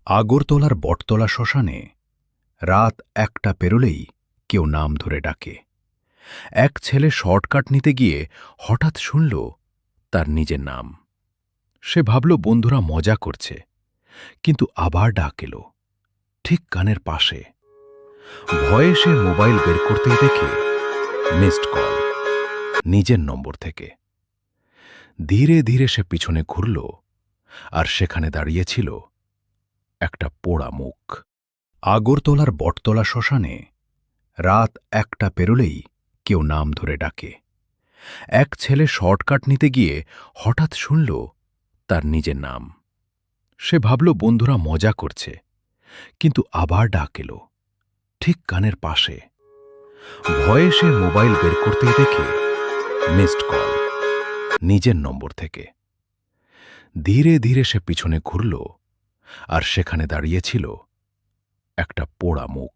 আগরতলার বটতলা শ্মশানে রাত ১টা পেরোলেই কেউ নাম ধরে ডাকে। এক ছেলে শর্টকাট নিতে গিয়ে হঠাৎ শুনল তার নিজের নাম। সে ভাবল বন্ধুরা মজা করছে, কিন্তু আবার ডাক এলো ঠিক কানের পাশে। ভয়ে সে মোবাইল বের করতেই দেখে মিসড কল, নিজের নম্বর থেকে। ধীরে ধীরে সে পিছনে ঘুরল, আর সেখানে দাঁড়িয়েছিল একটা পোড়া মুখ। আগরতলার বটতলা শ্মশানে রাত ১টা পেরোলেই কেউ নাম ধরে ডাকে। এক ছেলে শর্টকাট নিতে গিয়ে হঠাৎ শুনল তার নিজের নাম। সে ভাবল বন্ধুরা মজা করছে, কিন্তু আবার ডাক এলো ঠিক কানের পাশে। ভয়ে সে মোবাইল বের করতেই দেখে মিসড কল, নিজের নম্বর থেকে। ধীরে ধীরে সে পিছনে ঘুরল, আর সেখানে দাঁড়িয়েছিল একটা পোড়া মুখ।